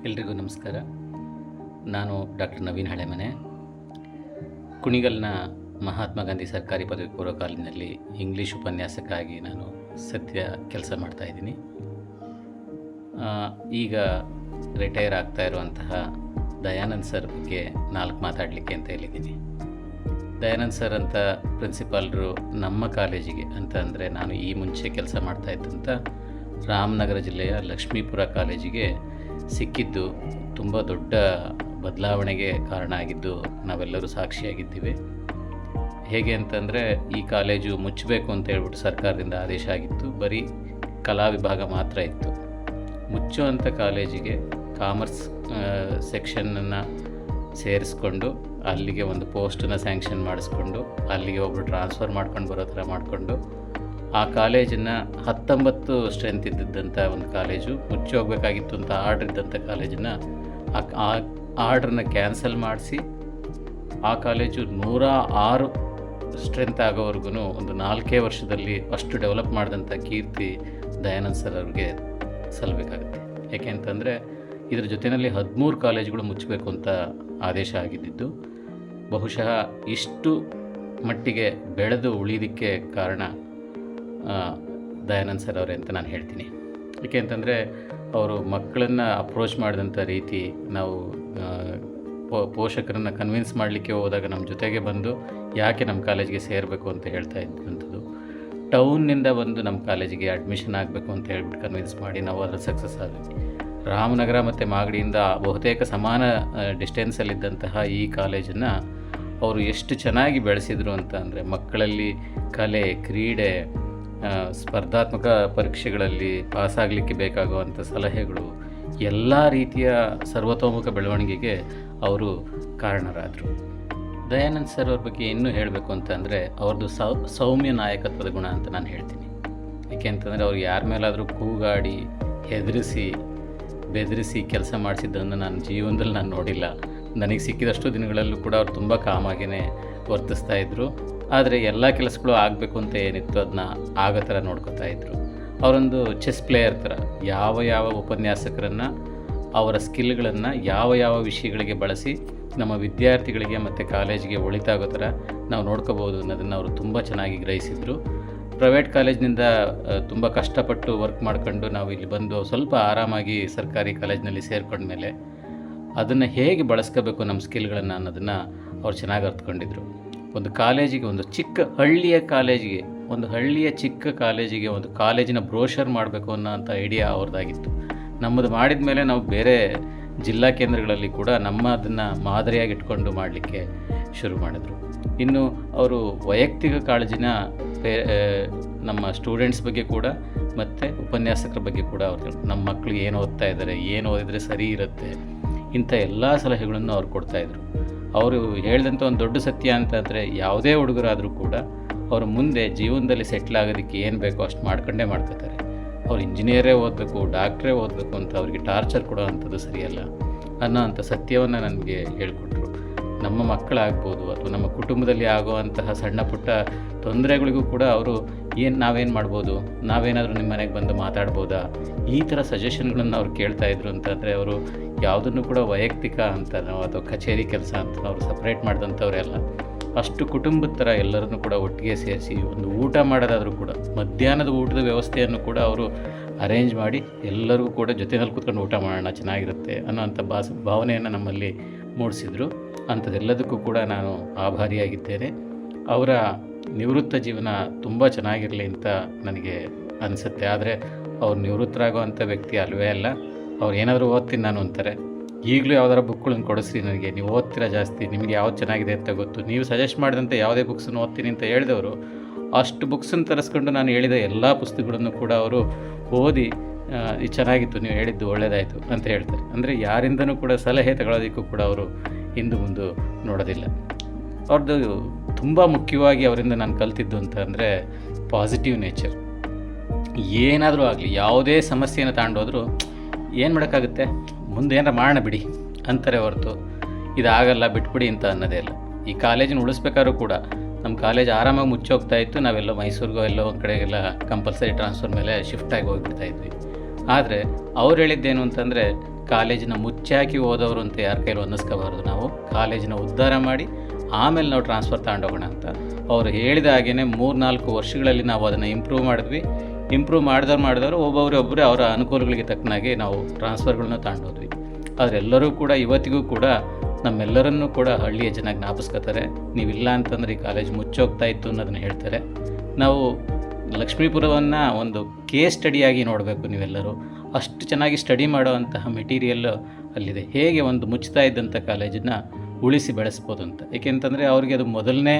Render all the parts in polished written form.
ಎಲ್ರಿಗೂ ನಮಸ್ಕಾರ. ನಾನು ಡಾಕ್ಟರ್ ನವೀನ್ ಹಳೆಮನೆ, ಕುಣಿಗಲ್ನ ಮಹಾತ್ಮ ಗಾಂಧಿ ಸರ್ಕಾರಿ ಪದವಿ ಪೂರ್ವ ಕಾಲೇಜಿನಲ್ಲಿ ಇಂಗ್ಲೀಷ್ ಉಪನ್ಯಾಸಕ್ಕಾಗಿ ನಾನು ಸದ್ಯ ಕೆಲಸ ಮಾಡ್ತಾಯಿದ್ದೀನಿ. ಈಗ ರಿಟೈರ್ ಆಗ್ತಾ ಇರುವಂತಹ ದಯಾನಂದ್ ಸರ್ ಬಗ್ಗೆ 4 ಮಾತಾಡಲಿಕ್ಕೆ ಅಂತ ಹೇಳಿದ್ದೀನಿ. ದಯಾನಂದ್ ಸರ್ ಅಂತ ಪ್ರಿನ್ಸಿಪಾಲ್ರು ನಮ್ಮ ಕಾಲೇಜಿಗೆ ಅಂತ ಅಂದರೆ ನಾನು ಈ ಮುಂಚೆ ಕೆಲಸ ಮಾಡ್ತಾಯಿದ್ದಂಥ ರಾಮನಗರ ಜಿಲ್ಲೆಯ ಲಕ್ಷ್ಮೀಪುರ ಕಾಲೇಜಿಗೆ ಸಿಕ್ಕಿದ್ದು ತುಂಬ ದೊಡ್ಡ ಬದಲಾವಣೆಗೆ ಕಾರಣ ಆಗಿದ್ದು ನಾವೆಲ್ಲರೂ ಸಾಕ್ಷಿಯಾಗಿದ್ದೀವಿ. ಹೇಗೆ ಅಂತಂದರೆ, ಈ ಕಾಲೇಜು ಮುಚ್ಚಬೇಕು ಅಂತ ಹೇಳ್ಬಿಟ್ಟು ಸರ್ಕಾರದಿಂದ ಆದೇಶ ಆಗಿತ್ತು. ಬರೀ ಕಲಾ ವಿಭಾಗ ಮಾತ್ರ ಇತ್ತು. ಮುಚ್ಚುವಂಥ ಕಾಲೇಜಿಗೆ ಕಾಮರ್ಸ್ ಸೆಕ್ಷನನ್ನು ಸೇರಿಸ್ಕೊಂಡು ಅಲ್ಲಿಗೆ ಒಂದು ಪೋಸ್ಟನ್ನು ಸ್ಯಾಂಕ್ಷನ್ ಮಾಡಿಸ್ಕೊಂಡು ಅಲ್ಲಿಗೆ ಒಬ್ಬರು ಟ್ರಾನ್ಸ್ಫರ್ ಮಾಡ್ಕೊಂಡು ಬರೋ ಥರ ಮಾಡಿಕೊಂಡು ಆ ಕಾಲೇಜನ್ನು 19 ಸ್ಟ್ರೆಂತ್ ಇದ್ದಿದ್ದಂಥ ಒಂದು ಕಾಲೇಜು ಮುಚ್ಚಿ ಹೋಗಬೇಕಾಗಿತ್ತು ಅಂತ ಆರ್ಡ್ರ್ ಇದ್ದಂಥ ಕಾಲೇಜನ್ನು ಆ ಆರ್ಡ್ರನ್ನ ಕ್ಯಾನ್ಸಲ್ ಮಾಡಿಸಿ ಆ ಕಾಲೇಜು 106 ಸ್ಟ್ರೆಂತ್ ಆಗೋವರೆಗೂ ಒಂದು 4 ವರ್ಷದಲ್ಲಿ ಅಷ್ಟು ಡೆವಲಪ್ ಮಾಡಿದಂಥ ಕೀರ್ತಿ ದಯಾನಂದ್ ಸರ್ ಅವ್ರಿಗೆ ಸಲ್ಲಬೇಕಾಗುತ್ತೆ. ಯಾಕೆ ಅಂತಂದರೆ ಇದರ ಜೊತೆಯಲ್ಲಿ 13 ಕಾಲೇಜುಗಳು ಮುಚ್ಚಬೇಕು ಅಂತ ಆದೇಶ ಆಗಿದ್ದು ಬಹುಶಃ ಇಷ್ಟು ಮಟ್ಟಿಗೆ ಬೆಳೆದು ಉಳಿಯೋದಕ್ಕೆ ಕಾರಣ ದಯಾನಂದ್ ಸರ್ ಅವರೇ ಅಂತ ನಾನು ಹೇಳ್ತೀನಿ. ಏಕೆ ಅಂತಂದರೆ ಅವರು ಮಕ್ಕಳನ್ನು ಅಪ್ರೋಚ್ ಮಾಡಿದಂಥ ರೀತಿ, ನಾವು ಪೋಷಕರನ್ನು ಕನ್ವಿನ್ಸ್ ಮಾಡಲಿಕ್ಕೆ ಹೋದಾಗ ನಮ್ಮ ಜೊತೆಗೆ ಬಂದು ಯಾಕೆ ನಮ್ಮ ಕಾಲೇಜಿಗೆ ಸೇರಬೇಕು ಅಂತ ಹೇಳ್ತಾ ಇದ್ದಂಥದ್ದು, ಟೌನ್ನಿಂದ ಬಂದು ನಮ್ಮ ಕಾಲೇಜಿಗೆ ಅಡ್ಮಿಷನ್ ಆಗಬೇಕು ಅಂತ ಹೇಳ್ಬಿಟ್ಟು ಕನ್ವಿನ್ಸ್ ಮಾಡಿ ನಾವು ಅದರ ಸಕ್ಸಸ್ ಆದ್ವಿ. ರಾಮನಗರ ಮತ್ತು ಮಾಗಡಿಯಿಂದ ಬಹುತೇಕ ಸಮಾನ ಡಿಸ್ಟೆನ್ಸಲ್ಲಿದ್ದಂತಹ ಈ ಕಾಲೇಜನ್ನು ಅವರು ಎಷ್ಟು ಚೆನ್ನಾಗಿ ಬೆಳೆಸಿದರು ಅಂತ ಅಂದರೆ, ಮಕ್ಕಳಲ್ಲಿ ಕಲೆ, ಕ್ರೀಡೆ, ಸ್ಪರ್ಧಾತ್ಮಕ ಪರೀಕ್ಷೆಗಳಲ್ಲಿ ಪಾಸಾಗಲಿಕ್ಕೆ ಬೇಕಾಗುವಂಥ ಸಲಹೆಗಳು, ಎಲ್ಲ ರೀತಿಯ ಸರ್ವತೋಮುಖ ಬೆಳವಣಿಗೆಗೆ ಅವರು ಕಾರಣರಾದರು. ದಯಾನಂದ್ ಸರ್ ಅವ್ರ ಬಗ್ಗೆ ಇನ್ನೂ ಹೇಳಬೇಕು ಅಂತಂದರೆ, ಅವ್ರದ್ದು ಸೌಮ್ಯ ನಾಯಕತ್ವದ ಗುಣ ಅಂತ ನಾನು ಹೇಳ್ತೀನಿ. ಏಕೆ ಅಂತಂದರೆ ಅವ್ರು ಯಾರ ಮೇಲಾದರೂ ಕೂಗಾಡಿ, ಹೆದರಿಸಿ, ಬೆದರಿಸಿ ಕೆಲಸ ಮಾಡಿಸಿದ್ದನ್ನು ನಾನು ಜೀವನದಲ್ಲಿ ನೋಡಿಲ್ಲ. ನನಗೆ ಸಿಕ್ಕಿದಷ್ಟು ದಿನಗಳಲ್ಲೂ ಕೂಡ ಅವ್ರು ತುಂಬ ಕಾಮಾಗಿಯೇ ವರ್ತಿಸ್ತಾ ಇದ್ದರು. ಆದರೆ ಎಲ್ಲ ಕೆಲಸಗಳು ಆಗಬೇಕು ಅಂತ ಏನಿತ್ತು ಅದನ್ನ ಆಗೋ ಥರ ನೋಡ್ಕೋತಾ ಇದ್ದರು. ಅವರೊಂದು ಚೆಸ್ ಪ್ಲೇಯರ್ ಥರ ಯಾವ ಉಪನ್ಯಾಸಕರನ್ನು, ಅವರ ಸ್ಕಿಲ್ಗಳನ್ನು ಯಾವ ವಿಷಯಗಳಿಗೆ ಬಳಸಿ ನಮ್ಮ ವಿದ್ಯಾರ್ಥಿಗಳಿಗೆ ಮತ್ತು ಕಾಲೇಜಿಗೆ ಒಳಿತಾಗೋ ಥರ ನಾವು ನೋಡ್ಕೋಬೋದು ಅನ್ನೋದನ್ನು ಅವರು ತುಂಬ ಚೆನ್ನಾಗಿ ಗ್ರಹಿಸಿದರು. ಪ್ರೈವೇಟ್ ಕಾಲೇಜಿನಿಂದ ತುಂಬ ಕಷ್ಟಪಟ್ಟು ವರ್ಕ್ ಮಾಡ್ಕೊಂಡು ನಾವು ಇಲ್ಲಿ ಬಂದು ಸ್ವಲ್ಪ ಆರಾಮಾಗಿ ಸರ್ಕಾರಿ ಕಾಲೇಜಿನಲ್ಲಿ ಸೇರ್ಕೊಂಡ್ಮೇಲೆ ಅದನ್ನು ಹೇಗೆ ಬಳಸ್ಕೋಬೇಕು ನಮ್ಮ ಸ್ಕಿಲ್ಗಳನ್ನು ಅನ್ನೋದನ್ನು ಅವ್ರು ಚೆನ್ನಾಗಿ ಅರ್ಥಕೊಂಡಿದ್ರು. ಒಂದು ಕಾಲೇಜಿಗೆ, ಒಂದು ಚಿಕ್ಕ ಹಳ್ಳಿಯ ಕಾಲೇಜಿಗೆ, ಒಂದು ಹಳ್ಳಿಯ ಚಿಕ್ಕ ಕಾಲೇಜಿಗೆ ಒಂದು ಕಾಲೇಜಿನ ಬ್ರೋಷರ್ ಮಾಡಬೇಕು ಅನ್ನೋಂಥ ಐಡಿಯಾ ಅವ್ರದ್ದಾಗಿತ್ತು. ನಮ್ಮದು ಮಾಡಿದ ಮೇಲೆ ನಾವು ಬೇರೆ ಜಿಲ್ಲಾ ಕೇಂದ್ರಗಳಲ್ಲಿ ಕೂಡ ಅದನ್ನು ಮಾದರಿಯಾಗಿ ಇಟ್ಕೊಂಡು ಮಾಡಲಿಕ್ಕೆ ಶುರು ಮಾಡಿದ್ರು. ಇನ್ನು ಅವರು ವೈಯಕ್ತಿಕ ಕಾಳಜಿನ ನಮ್ಮ ಸ್ಟೂಡೆಂಟ್ಸ್ ಬಗ್ಗೆ ಕೂಡ ಮತ್ತು ಉಪನ್ಯಾಸಕರ ಬಗ್ಗೆ ಕೂಡ ಅವ್ರು, ನಮ್ಮ ಮಕ್ಕಳು ಏನು ಓದ್ತಾ ಇದ್ದಾರೆ, ಏನು ಓದಿದರೆ ಸರಿ ಇರುತ್ತೆ, ಇಂಥ ಎಲ್ಲ ಸಲಹೆಗಳನ್ನು ಅವ್ರು ಕೊಡ್ತಾಯಿದ್ರು. ಅವರು ಹೇಳಿದಂಥ ಒಂದು ದೊಡ್ಡ ಸತ್ಯ ಅಂತಂದರೆ, ಯಾವುದೇ ಹುಡುಗರಾದರೂ ಕೂಡ ಅವರು ಮುಂದೆ ಜೀವನದಲ್ಲಿ ಸೆಟ್ಲ್ ಆಗೋದಕ್ಕೆ ಏನು ಬೇಕೋ ಅಷ್ಟು ಮಾಡ್ಕೋತಾರೆ. ಅವ್ರು ಇಂಜಿನಿಯರೇ ಓದಬೇಕು, ಡಾಕ್ಟ್ರೇ ಓದಬೇಕು ಅಂತ ಅವ್ರಿಗೆ ಟಾರ್ಚರ್ ಕೊಡೋ ಅಂಥದ್ದು ಸರಿಯಲ್ಲ ಅನ್ನೋ ಅಂಥ ಸತ್ಯವನ್ನು ನನಗೆ ಹೇಳಿಕೊಟ್ರು. ನಮ್ಮ ಮಕ್ಕಳಾಗ್ಬೋದು ಅಥವಾ ನಮ್ಮ ಕುಟುಂಬದಲ್ಲಿ ಆಗುವಂತಹ ಸಣ್ಣ ಪುಟ್ಟ ತೊಂದರೆಗಳಿಗೂ ಕೂಡ ಅವರು ನಾವೇನು ಮಾಡ್ಬೋದು, ನಾವೇನಾದರೂ ನಿಮ್ಮ ಮನೆಗೆ ಬಂದು ಮಾತಾಡ್ಬೋದಾ, ಈ ಥರ ಸಜೆಷನ್ಗಳನ್ನು ಅವ್ರು ಕೇಳ್ತಾಯಿದ್ರು. ಅಂತಂದರೆ ಅವರು ಯಾವುದನ್ನು ಕೂಡ ವೈಯಕ್ತಿಕ ಅಂತ ಅಥವಾ ಕಚೇರಿ ಕೆಲಸ ಅಂತ ಅವರು ಸಪ್ರೇಟ್ ಮಾಡಿದಂಥವರೆಲ್ಲ, ಅಷ್ಟು ಕುಟುಂಬದ ಥರ ಎಲ್ಲರನ್ನೂ ಕೂಡ ಒಟ್ಟಿಗೆ ಸೇರಿಸಿ ಒಂದು ಊಟ ಮಾಡೋದಾದರೂ ಕೂಡ ಮಧ್ಯಾಹ್ನದ ಊಟದ ವ್ಯವಸ್ಥೆಯನ್ನು ಕೂಡ ಅವರು ಅರೇಂಜ್ ಮಾಡಿ ಎಲ್ಲರಿಗೂ ಕೂಡ ಜೊತೆಯಲ್ಲಿ ಕೂತ್ಕೊಂಡು ಊಟ ಮಾಡೋಣ, ಚೆನ್ನಾಗಿರುತ್ತೆ ಅನ್ನೋಂಥ ಭಾವನೆಯನ್ನು ನಮ್ಮಲ್ಲಿ ಮೂಡಿಸಿದರು. ಅಂಥದ್ದೆಲ್ಲದಕ್ಕೂ ಕೂಡ ನಾನು ಆಭಾರಿಯಾಗಿದ್ದೇನೆ. ಅವರ ನಿವೃತ್ತ ಜೀವನ ತುಂಬ ಚೆನ್ನಾಗಿರಲಿ ಅಂತ ನನಗೆ ಅನಿಸುತ್ತೆ. ಆದರೆ ಅವ್ರು ನಿವೃತ್ತರಾಗುವಂಥ ವ್ಯಕ್ತಿ ಅಲ್ವೇ ಅಲ್ಲ. ಅವ್ರು ಏನಾದರೂ ಓದ್ತೀನಿ ನಾನು ಅಂತಾರೆ. ಈಗಲೂ ಯಾವ್ದಾರು ಬುಕ್ಗಳನ್ನು ಕೊಡಿಸ್ರಿ ನನಗೆ, ನೀವು ಓದ್ತೀರಾ ಜಾಸ್ತಿ, ನಿಮಗೆ ಯಾವ್ದು ಚೆನ್ನಾಗಿದೆ ಅಂತ ಗೊತ್ತು, ನೀವು ಸಜೆಸ್ಟ್ ಮಾಡಿದಂತೆ ಯಾವುದೇ ಬುಕ್ಸನ್ನು ಓದ್ತೀನಿ ಅಂತ ಹೇಳಿದವರು ಅಷ್ಟು ಬುಕ್ಸನ್ನು ತರಿಸ್ಕೊಂಡು ನಾನು ಹೇಳಿದ ಎಲ್ಲ ಪುಸ್ತಕಗಳನ್ನು ಕೂಡ ಅವರು ಓದಿ ಇದು ಚೆನ್ನಾಗಿತ್ತು, ನೀವು ಹೇಳಿದ್ದು ಒಳ್ಳೆಯದಾಯಿತು ಅಂತ ಹೇಳ್ತಾರೆ. ಅಂದರೆ ಯಾರಿಂದನೂ ಕೂಡ ಸಲಹೆ ತಗೊಳ್ಳೋದಕ್ಕೂ ಕೂಡ ಅವರು ಹಿಂದು ಮುಂದೆ ನೋಡೋದಿಲ್ಲ. ಅವ್ರದ್ದು ತುಂಬ ಮುಖ್ಯವಾಗಿ ಅವರಿಂದ ನಾನು ಕಲ್ತಿದ್ದು ಅಂತ ಅಂದರೆ ಪಾಸಿಟಿವ್ ನೇಚರ್. ಏನಾದರೂ ಆಗಲಿ, ಯಾವುದೇ ಸಮಸ್ಯೆಯನ್ನು ತಗೊಂಡೋದ್ರು ಏನು ಮಾಡೋಕ್ಕಾಗುತ್ತೆ, ಮುಂದೆ ಏನಾರ ಮಾಡೋಣ ಬಿಡಿ ಅಂತಾರೆ ಹೊರತು ಇದಾಗಲ್ಲ ಬಿಟ್ಬಿಡಿ ಅಂತ ಅನ್ನೋದೇ ಇಲ್ಲ. ಈ ಕಾಲೇಜನ್ನು ಉಳಿಸ್ಬೇಕಾದ್ರೂ ಕೂಡ ನಮ್ಮ ಕಾಲೇಜ್ ಆರಾಮಾಗಿ ಮುಚ್ಚೋಗ್ತಾ ಇತ್ತು. ನಾವೆಲ್ಲೋ ಮೈಸೂರಿಗೋ ಎಲ್ಲೋ ಒಂದು ಕಡೆಗೆಲ್ಲ ಕಂಪಲ್ಸರಿ ಟ್ರಾನ್ಸ್ಫರ್ ಮೇಲೆ ಶಿಫ್ಟಾಗಿ ಹೋಗಿಬಿಡ್ತಾಯಿದ್ವಿ. ಆದರೆ ಅವ್ರು ಹೇಳಿದ್ದೇನು ಅಂತಂದರೆ, ಕಾಲೇಜಿನ ಮುಚ್ಚಾಕಿ ಹೋದವರು ಅಂತ ಯಾರ ಕೈಲೂ ಅನ್ನಿಸ್ಕೋಬಾರ್ದು. ನಾವು ಕಾಲೇಜಿನ ಉದ್ಧಾರ ಮಾಡಿ ಆಮೇಲೆ ನಾವು ಟ್ರಾನ್ಸ್ಫರ್ ತಗೊಂಡೋಗೋಣ ಅಂತ. ಅವರು ಹೇಳಿದ ಹಾಗೇ 3-4 ವರ್ಷಗಳಲ್ಲಿ ನಾವು ಅದನ್ನು ಇಂಪ್ರೂವ್ ಮಾಡಿದ್ವಿ. ಇಂಪ್ರೂವ್ ಮಾಡಿದವರು ಒಬ್ಬೊಬ್ಬರೇ ಅವರ ಅನುಕೂಲಗಳಿಗೆ ತಕ್ಕನಾಗಿ ನಾವು ಟ್ರಾನ್ಸ್ಫರ್ಗಳನ್ನ ತಗೊಂಡೋದ್ವಿ. ಆದರೆ ಎಲ್ಲರೂ ಕೂಡ ಇವತ್ತಿಗೂ ಕೂಡ ನಮ್ಮೆಲ್ಲರನ್ನೂ ಕೂಡ ಹಳ್ಳಿಯ ಜನ ಜ್ಞಾಪಿಸ್ಕೋತಾರೆ. ನೀವಿಲ್ಲ ಅಂತಂದರೆ ಈ ಕಾಲೇಜ್ ಮುಚ್ಚೋಗ್ತಾ ಇತ್ತು ಅನ್ನೋದನ್ನು ಹೇಳ್ತಾರೆ. ನಾವು ಲಕ್ಷ್ಮೀಪುರವನ್ನು ಒಂದು ಕೇಸ್ ಸ್ಟಡಿಯಾಗಿ ನೋಡಬೇಕು ನೀವೆಲ್ಲರೂ. ಅಷ್ಟು ಚೆನ್ನಾಗಿ ಸ್ಟಡಿ ಮಾಡೋವಂತಹ ಮೆಟೀರಿಯಲ್ ಅಲ್ಲಿದೆ. ಹೇಗೆ ಒಂದು ಮುಚ್ತಾ ಇದ್ದಂಥ ಕಾಲೇಜನ್ನು ಉಳಿಸಿ ಬೆಳೆಸ್ಬೋದು ಅಂತ. ಏಕೆಂತಂದರೆ ಅವ್ರಿಗೆ ಅದು ಮೊದಲನೇ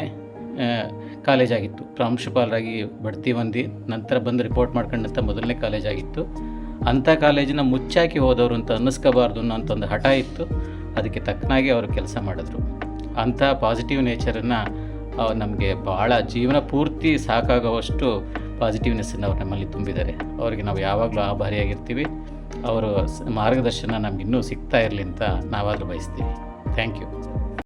ಕಾಲೇಜಾಗಿತ್ತು. ಪ್ರಾಂಶುಪಾಲರಾಗಿ ಬಡ್ತಿ ಹೊಂದಿ ನಂತರ ಬಂದು ರಿಪೋರ್ಟ್ ಮಾಡ್ಕೊಂಡಂಥ ಮೊದಲನೇ ಕಾಲೇಜಾಗಿತ್ತು. ಅಂಥ ಕಾಲೇಜನ್ನ ಮುಚ್ಚಾಕಿ ಹೋದವರು ಅಂತ ಅನ್ನಿಸ್ಕೋಬಾರ್ದು ಅನ್ನೋಂಥ ಒಂದು ಹಠ ಇತ್ತು. ಅದಕ್ಕೆ ತಕ್ಕನಾಗಿ ಅವರು ಕೆಲಸ ಮಾಡಿದ್ರು. ಅಂಥ ಪಾಸಿಟಿವ್ ನೇಚರನ್ನು ನಮಗೆ ಭಾಳ ಜೀವನ ಪೂರ್ತಿ ಸಾಕಾಗುವಷ್ಟು ಪಾಸಿಟಿವ್ನೆಸ್ಸನ್ನು ಅವ್ರು ನಮ್ಮಲ್ಲಿ ತುಂಬಿದ್ದಾರೆ. ಅವರಿಗೆ ನಾವು ಯಾವಾಗಲೂ ಆಭಾರಿಯಾಗಿರ್ತೀವಿ. ಅವರ ಮಾರ್ಗದರ್ಶನ ನಮಗಿನ್ನೂ ಸಿಗ್ತಾ ಇರಲಿ ಅಂತ ನಾವಾದರೂ ಬಯಸ್ತೀವಿ. Thank you.